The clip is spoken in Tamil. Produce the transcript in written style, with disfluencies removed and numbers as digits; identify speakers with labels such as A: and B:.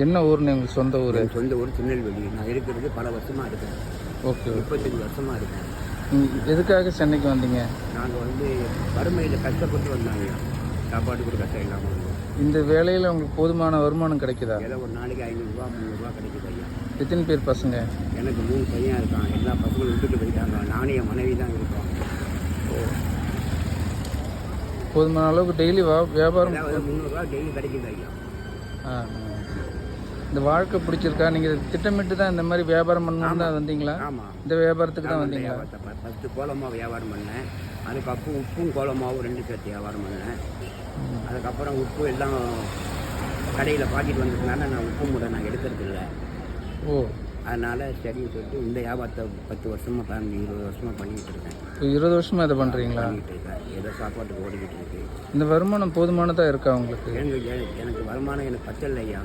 A: என்ன ஊர்னு உங்களுக்கு சொந்த ஊர்?
B: என் சொந்த ஊர் திருநெல்வேலி. நான் இருக்கிறது பல வருஷமாக இருக்கேன்.
A: ஓகே.
B: 35 வருஷமாக இருக்கேன்.
A: எதுக்காக சென்னைக்கு வந்தீங்க?
B: நாங்கள் வந்து வறுமையில் கஷ்டப்பட்டு வந்தாங்க. சாப்பாடு கூட கஷ்டம் இல்லாமல் வந்தோம்.
A: இந்த வேலையில் உங்களுக்கு போதுமான வருமானம் கிடைக்குதா?
B: ஏதோ ஒரு நாளைக்கு 500 300 கிடைக்குது ஐயா.
A: எத்தனை பேர் பசங்க?
B: எனக்கு 3 பையன் இருக்கான். எல்லா பசங்களும் விட்டுட்டு போயிட்டாங்க. நானும் என் மனைவி தான் இருக்கோம்.
A: போதுமான அளவுக்கு டெய்லி வியாபாரம்
B: 300 டெய்லி கிடைக்குது ஐயா.
A: இந்த வாழ்க்கை பிடிச்சிருக்கா? நீங்கள் திட்டமிட்டு தான் இந்த மாதிரி வியாபாரம் பண்ணணும் தான் வந்தீங்களா?
B: ஆமாம்,
A: இந்த வியாபாரத்துக்கு தான் வந்தீங்களா?
B: ஃபஸ்ட்டு கோலமாக வியாபாரம் பண்ணேன். அதுக்கப்புறம் உப்பும் கோலமாவும் 2 சேர்த்து வியாபாரம் பண்ணேன். அதுக்கப்புறம் உப்பு எல்லாம் கடையில் பாக்கெட் வந்ததுனால நான் உப்பு மூடை நான் எடுக்கிறது இல்லை. அதனால் சரின்னு சொல்லிட்டு இந்த வியாபாரத்தை 10 வருஷமாக 20 வருஷமாக பண்ணிக்கிட்டு இருக்கேன்.
A: 20 வருஷமாக இதை பண்ணுறீங்களா?
B: பண்ணிக்கிட்டு இருக்கேன். ஏதோ சாப்பாட்டுக்கு ஓடிக்கிட்டு இருக்கு.
A: இந்த வருமானம் போதுமானதாக இருக்கா உங்களுக்கு?
B: எனக்கு வருமானம் எனக்கு பத்தல ஐயா.